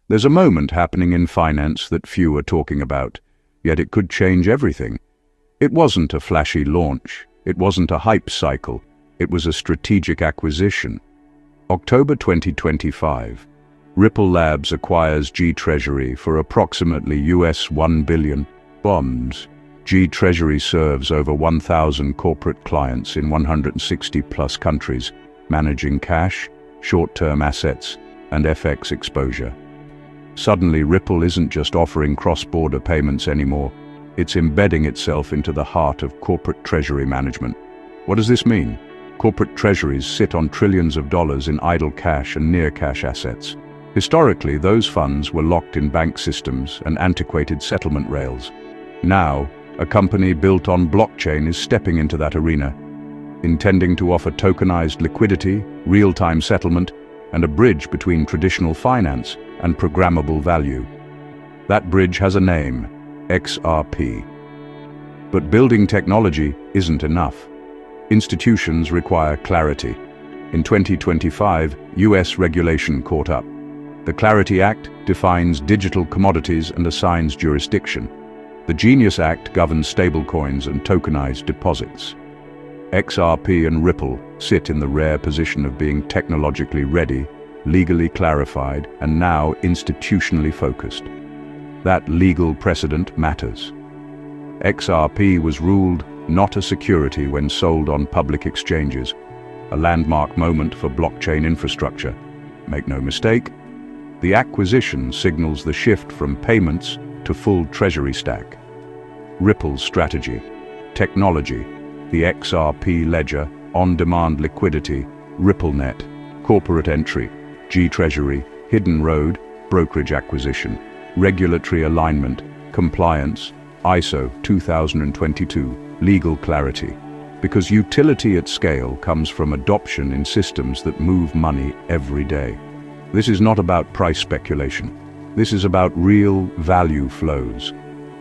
There's a moment happening in finance that few are talking about, yet it could change everything. It wasn't a flashy launch. It wasn't a hype cycle. It was a strategic acquisition. October 2025. Ripple Labs acquires GTreasury for approximately $1 billion. Bonds. GTreasury serves over 1,000 corporate clients in 160+ countries, managing cash, short-term assets, and FX exposure. Suddenly, Ripple isn't just offering cross-border payments anymore. It's embedding itself into the heart of corporate treasury management. What does this mean? Corporate treasuries sit on trillions of dollars in idle cash and near-cash assets. Historically, those funds were locked in bank systems and antiquated settlement rails. Now, a company built on blockchain is stepping into that arena, intending to offer tokenized liquidity, real-time settlement, and a bridge between traditional finance and programmable value. That bridge has a name: XRP. But building technology isn't enough. Institutions require clarity. In 2025, US regulation caught up. The Clarity Act defines digital commodities and assigns jurisdiction. The Genius Act governs stablecoins and tokenized deposits. XRP and Ripple sit in the rare position of being technologically ready, legally clarified, and now institutionally focused. That legal precedent matters. XRP was ruled not a security when sold on public exchanges, a landmark moment for blockchain infrastructure. Make no mistake, the acquisition signals the shift from payments to full treasury stack. Ripple's strategy: technology, the XRP ledger, on-demand liquidity, RippleNet, corporate entry, GTreasury, hidden road, brokerage acquisition, regulatory alignment, compliance, ISO 2022, legal clarity. Because utility at scale comes from adoption in systems that move money every day. This is not about price speculation. This is about real value flows.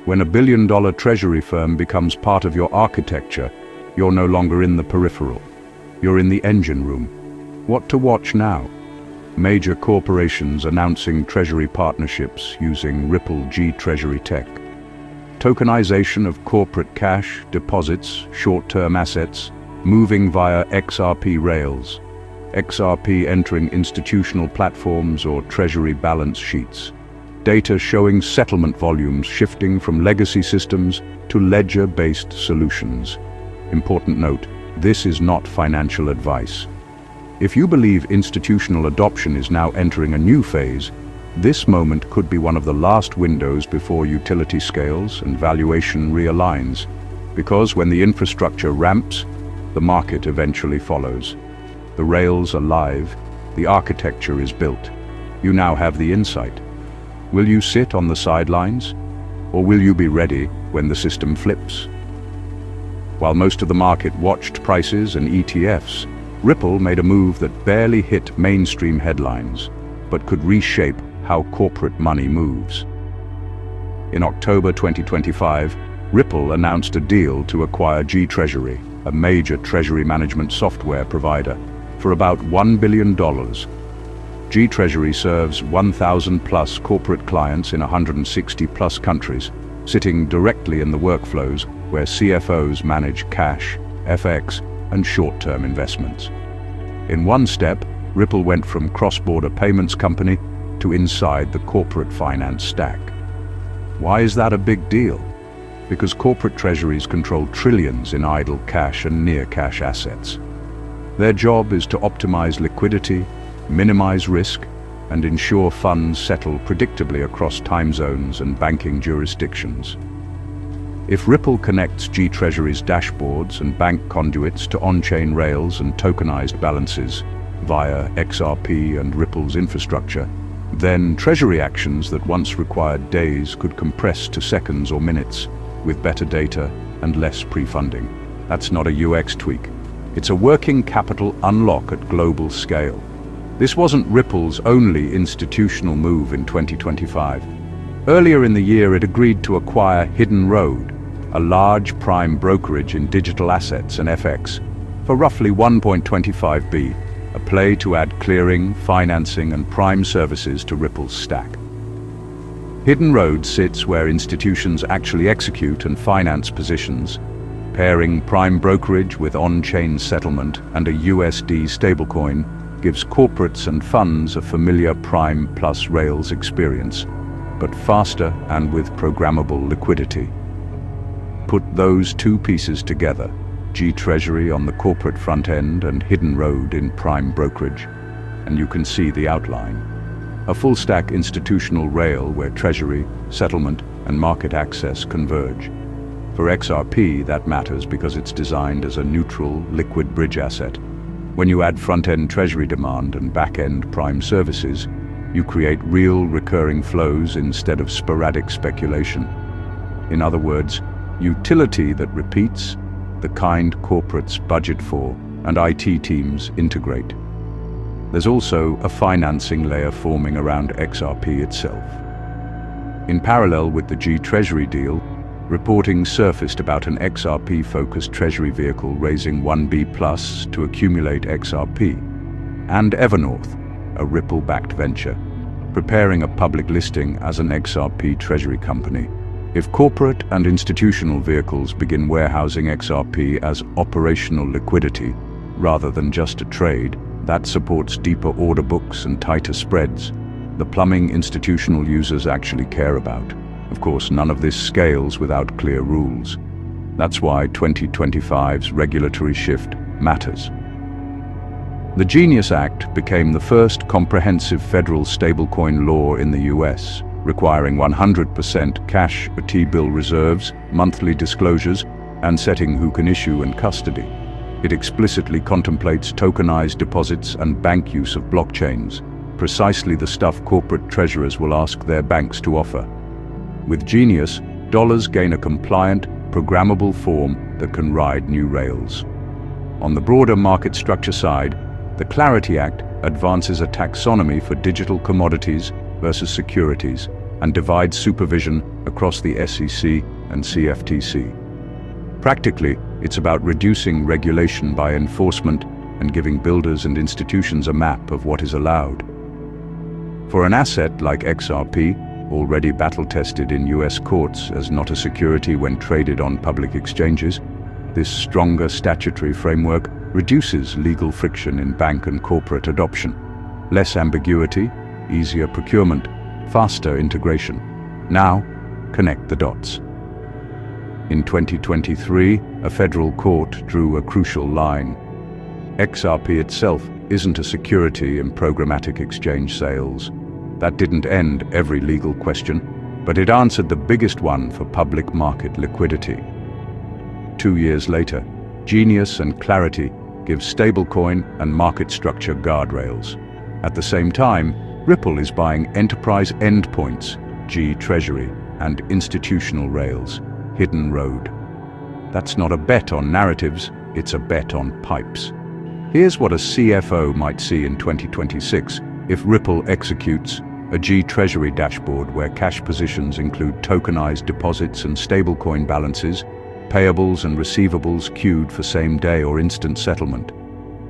When a billion-dollar treasury firm becomes part of your architecture, you're no longer in the peripheral. You're in the engine room. What to watch now? Major corporations announcing treasury partnerships using Ripple GTreasury tech. Tokenization of corporate cash, deposits, short-term assets, moving via XRP rails. XRP entering institutional platforms or treasury balance sheets. Data showing settlement volumes shifting from legacy systems to ledger-based solutions. Important note, this is not financial advice. If you believe institutional adoption is now entering a new phase, this moment could be one of the last windows before utility scales and valuation realigns, because when the infrastructure ramps, the market eventually follows. The rails are live, the architecture is built. You now have the insight. Will you sit on the sidelines, or will you be ready when the system flips? While most of the market watched prices and ETFs, Ripple made a move that barely hit mainstream headlines, but could reshape how corporate money moves. In October 2025, Ripple announced a deal to acquire GTreasury, a major treasury management software provider, for about $1 billion. GTreasury serves 1,000+ corporate clients in 160+ countries, sitting directly in the workflows where CFOs manage cash, FX, and short-term investments. In one step, Ripple went from cross-border payments company to inside the corporate finance stack. Why is that a big deal? Because corporate treasuries control trillions in idle cash and near-cash assets. Their job is to optimize liquidity, minimize risk, and ensure funds settle predictably across time zones and banking jurisdictions. If Ripple connects GTreasury's dashboards and bank conduits to on-chain rails and tokenized balances via XRP and Ripple's infrastructure, then treasury actions that once required days could compress to seconds or minutes with better data and less pre-funding. That's not a UX tweak. It's a working capital unlock at global scale. This wasn't Ripple's only institutional move in 2025. Earlier in the year, it agreed to acquire Hidden Road, a large prime brokerage in digital assets and FX, for roughly $1.25 billion, a play to add clearing, financing, and prime services to Ripple's stack. Hidden Road sits where institutions actually execute and finance positions, pairing prime brokerage with on-chain settlement and a USD stablecoin gives corporates and funds a familiar prime+rails experience, but faster and with programmable liquidity. Put those two pieces together, GTreasury on the corporate front end and Hidden Road in prime brokerage, and you can see the outline. A full-stack institutional rail where treasury, settlement, and market access converge. For XRP, that matters because it's designed as a neutral, liquid bridge asset. When you add front-end treasury demand and back-end prime services, you create real recurring flows instead of sporadic speculation. In other words, utility that repeats, the kind corporates budget for and IT teams integrate. There's also a financing layer forming around XRP itself. In parallel with the GTreasury deal, reporting surfaced about an XRP-focused treasury vehicle raising 1B+ to accumulate XRP, and Evernorth, a Ripple-backed venture, preparing a public listing as an XRP Treasury company. If corporate and institutional vehicles begin warehousing XRP as operational liquidity rather than just a trade, that supports deeper order books and tighter spreads, the plumbing institutional users actually care about. Of course, none of this scales without clear rules. That's why 2025's regulatory shift matters. The Genius Act became the first comprehensive federal stablecoin law in the US, requiring 100% cash or T-bill reserves, monthly disclosures, and setting who can issue and custody. It explicitly contemplates tokenized deposits and bank use of blockchains, precisely the stuff corporate treasurers will ask their banks to offer. With Genius, dollars gain a compliant, programmable form that can ride new rails. On the broader market structure side, the Clarity Act advances a taxonomy for digital commodities versus securities and divides supervision across the SEC and CFTC. Practically, it's about reducing regulation by enforcement and giving builders and institutions a map of what is allowed. For an asset like XRP, already battle-tested in US courts as not a security when traded on public exchanges, this stronger statutory framework reduces legal friction in bank and corporate adoption. Less ambiguity, easier procurement, faster integration. Now, connect the dots. In 2023, a federal court drew a crucial line. XRP itself isn't a security in programmatic exchange sales. That didn't end every legal question, but it answered the biggest one for public market liquidity. 2 years later, Genius and Clarity give stablecoin and market structure guardrails. At the same time, Ripple is buying enterprise endpoints, GTreasury, and institutional rails, Hidden Road. That's not a bet on narratives, it's a bet on pipes. Here's what a CFO might see in 2026 if Ripple executes a GTreasury dashboard where cash positions include tokenized deposits and stablecoin balances, payables and receivables queued for same-day or instant settlement,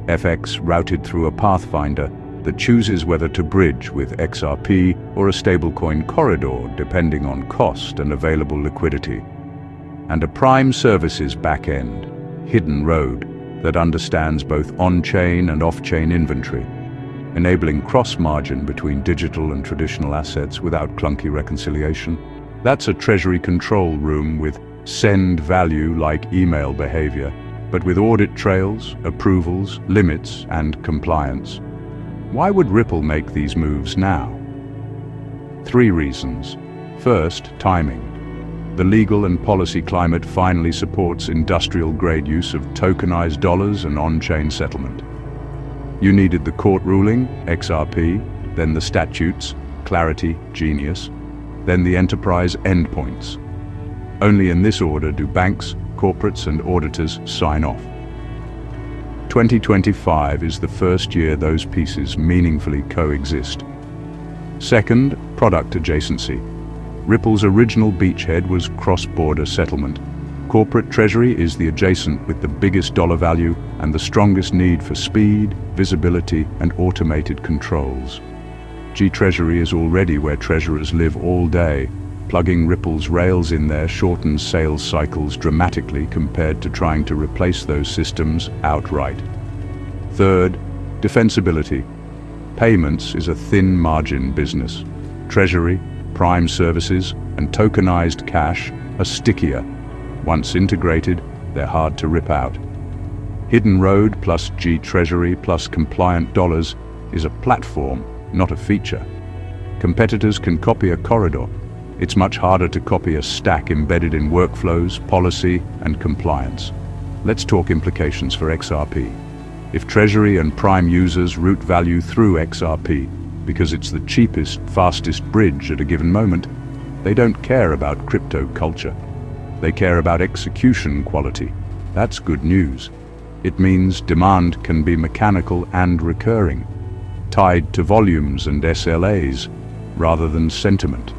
FX routed through a pathfinder that chooses whether to bridge with XRP or a stablecoin corridor depending on cost and available liquidity, and a prime services back-end, Hidden Road, that understands both on-chain and off-chain inventory, enabling cross-margin between digital and traditional assets without clunky reconciliation. That's a treasury control room with send value like email behavior, but with audit trails, approvals, limits, and compliance. Why would Ripple make these moves now? 3 reasons. First, timing. The legal and policy climate finally supports industrial-grade use of tokenized dollars and on-chain settlement. You needed the court ruling, XRP, then the statutes, Clarity, Genius, then the enterprise endpoints. Only in this order do banks, corporates, and auditors sign off. 2025 is the first year those pieces meaningfully coexist. Second, product adjacency. Ripple's original beachhead was cross-border settlement. Corporate treasury is the adjacent with the biggest dollar value and the strongest need for speed, visibility, and automated controls. GTreasury is already where treasurers live all day. Plugging Ripple's rails in there shortens sales cycles dramatically compared to trying to replace those systems outright. Third, defensibility. Payments is a thin margin business. Treasury, prime services, and tokenized cash are stickier. Once integrated, they're hard to rip out. Hidden Road plus GTreasury plus compliant dollars is a platform, not a feature. Competitors can copy a corridor. It's much harder to copy a stack embedded in workflows, policy, and compliance. Let's talk implications for XRP. If Treasury and Prime users route value through XRP because it's the cheapest, fastest bridge at a given moment, they don't care about crypto culture. They care about execution quality. That's good news. It means demand can be mechanical and recurring, tied to volumes and SLAs rather than sentiment.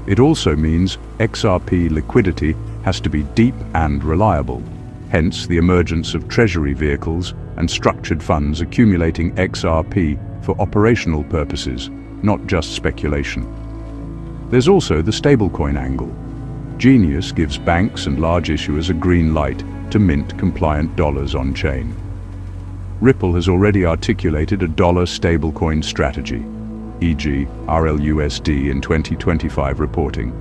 It also means XRP liquidity has to be deep and reliable, hence the emergence of treasury vehicles and structured funds accumulating XRP for operational purposes, not just speculation. There's also the stablecoin angle. Genius gives banks and large issuers a green light to mint compliant dollars on-chain. Ripple has already articulated a dollar stablecoin strategy, e.g. RLUSD in 2025 reporting,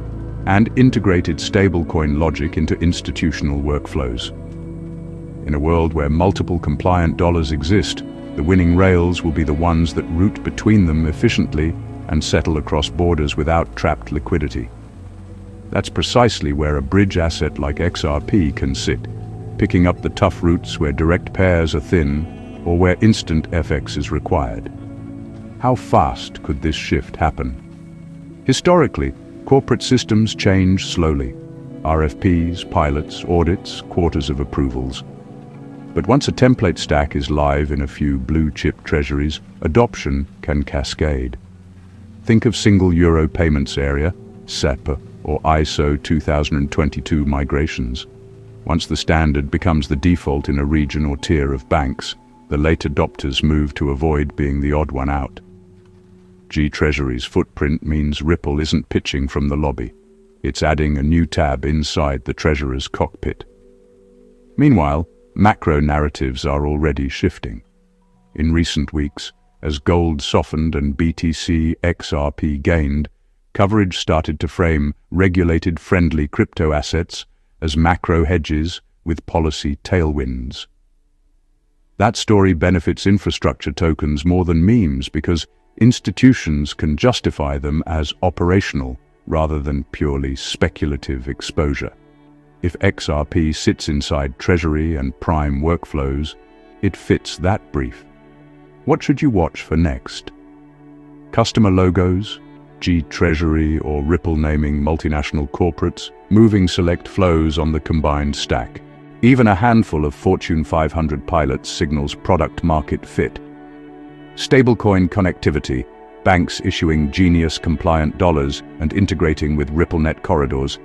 and integrated stablecoin logic into institutional workflows. In a world where multiple compliant dollars exist, the winning rails will be the ones that route between them efficiently and settle across borders without trapped liquidity. That's precisely where a bridge asset like XRP can sit, picking up the tough routes where direct pairs are thin or where instant FX is required. How fast could this shift happen? Historically, corporate systems change slowly. RFPs, pilots, audits, quarters of approvals. But once a template stack is live in a few blue-chip treasuries, adoption can cascade. Think of Single Euro Payments Area, SEPA, or ISO 2022 migrations. Once the standard becomes the default in a region or tier of banks, the late adopters move to avoid being the odd one out. GTreasury's footprint means Ripple isn't pitching from the lobby. It's adding a new tab inside the treasurer's cockpit. Meanwhile, macro narratives are already shifting. In recent weeks, as gold softened and BTC XRP gained, coverage started to frame regulated friendly crypto assets as macro hedges with policy tailwinds. That story benefits infrastructure tokens more than memes because institutions can justify them as operational rather than purely speculative exposure. If XRP sits inside Treasury and Prime workflows, it fits that brief. What should you watch for next? Customer logos, GTreasury or Ripple naming multinational corporates, moving select flows on the combined stack. Even a handful of Fortune 500 pilots signals product market fit. Stablecoin connectivity, banks issuing Genius-compliant dollars and integrating with RippleNet corridors,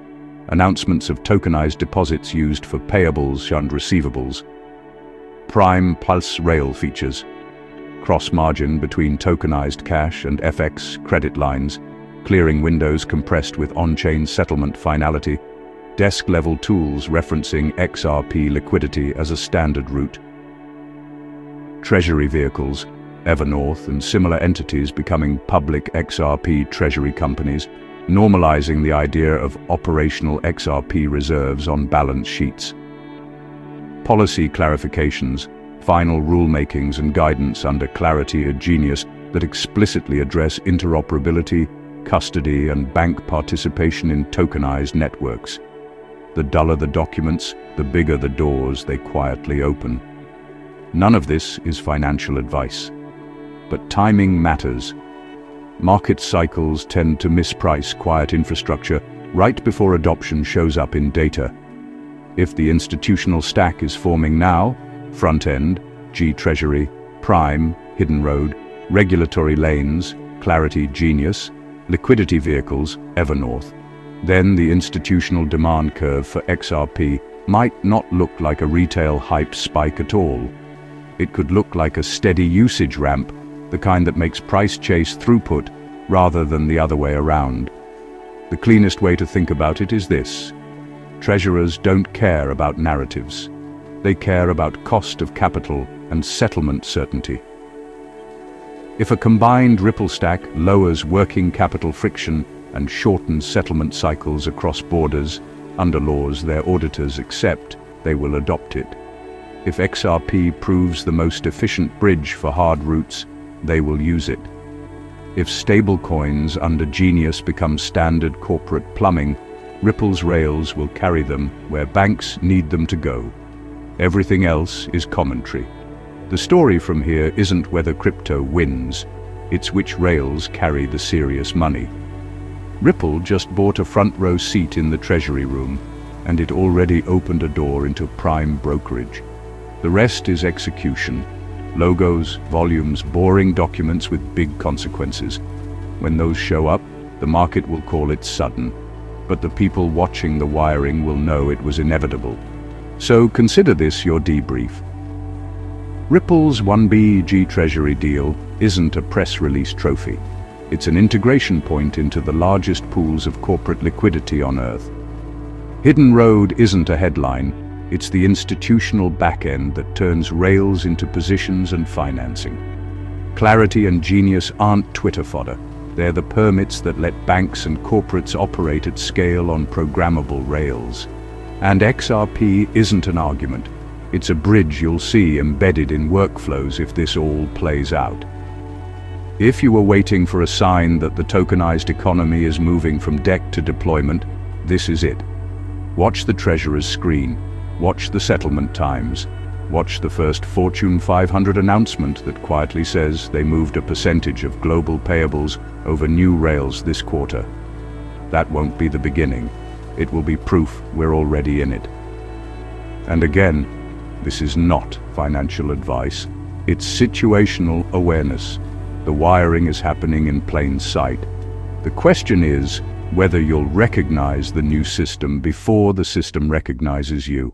announcements of tokenized deposits used for payables and receivables, prime+rail features, cross-margin between tokenized cash and FX credit lines, clearing windows compressed with on-chain settlement finality, desk-level tools referencing XRP liquidity as a standard route. Treasury vehicles, Evernorth and similar entities becoming public XRP treasury companies, normalizing the idea of operational XRP reserves on balance sheets. Policy clarifications, final rulemakings and guidance under Clarity at Genius that explicitly address interoperability, custody and bank participation in tokenized networks. The duller the documents, the bigger the doors they quietly open. None of this is financial advice. But timing matters. Market cycles tend to misprice quiet infrastructure right before adoption shows up in data. If the institutional stack is forming now, front-end, GTreasury, Prime, Hidden Road, regulatory lanes, Clarity Genius, liquidity vehicles, Evernorth, then the institutional demand curve for XRP might not look like a retail hype spike at all. It could look like a steady usage ramp, the kind that makes price chase throughput rather than the other way around. The cleanest way to think about it is this: treasurers don't care about narratives. They care about cost of capital and settlement certainty. If a combined Ripple stack lowers working capital friction and shortens settlement cycles across borders, under laws their auditors accept, they will adopt it. If XRP proves the most efficient bridge for hard routes, they will use it. If stablecoins under Genius become standard corporate plumbing, Ripple's rails will carry them where banks need them to go. Everything else is commentary. The story from here isn't whether crypto wins, it's which rails carry the serious money. Ripple just bought a front row seat in the Treasury room, and it already opened a door into prime brokerage. The rest is execution. Logos, volumes, boring documents with big consequences. When those show up, the market will call it sudden, but the people watching the wiring will know it was inevitable. So consider this your debrief. Ripple's 1B GTreasury deal isn't a press release trophy. It's an integration point into the largest pools of corporate liquidity on Earth. Hidden Road isn't a headline. It's the institutional backend that turns rails into positions and financing. Clarity and Genius aren't Twitter fodder. They're the permits that let banks and corporates operate at scale on programmable rails. And XRP isn't an argument. It's a bridge you'll see embedded in workflows if this all plays out. If you were waiting for a sign that the tokenized economy is moving from deck to deployment, this is it. Watch the treasurer's screen. Watch the settlement times. Watch the first Fortune 500 announcement that quietly says they moved a percentage of global payables over new rails this quarter. That won't be the beginning. It will be proof we're already in it. And again, this is not financial advice. It's situational awareness. The wiring is happening in plain sight. The question is whether you'll recognize the new system before the system recognizes you.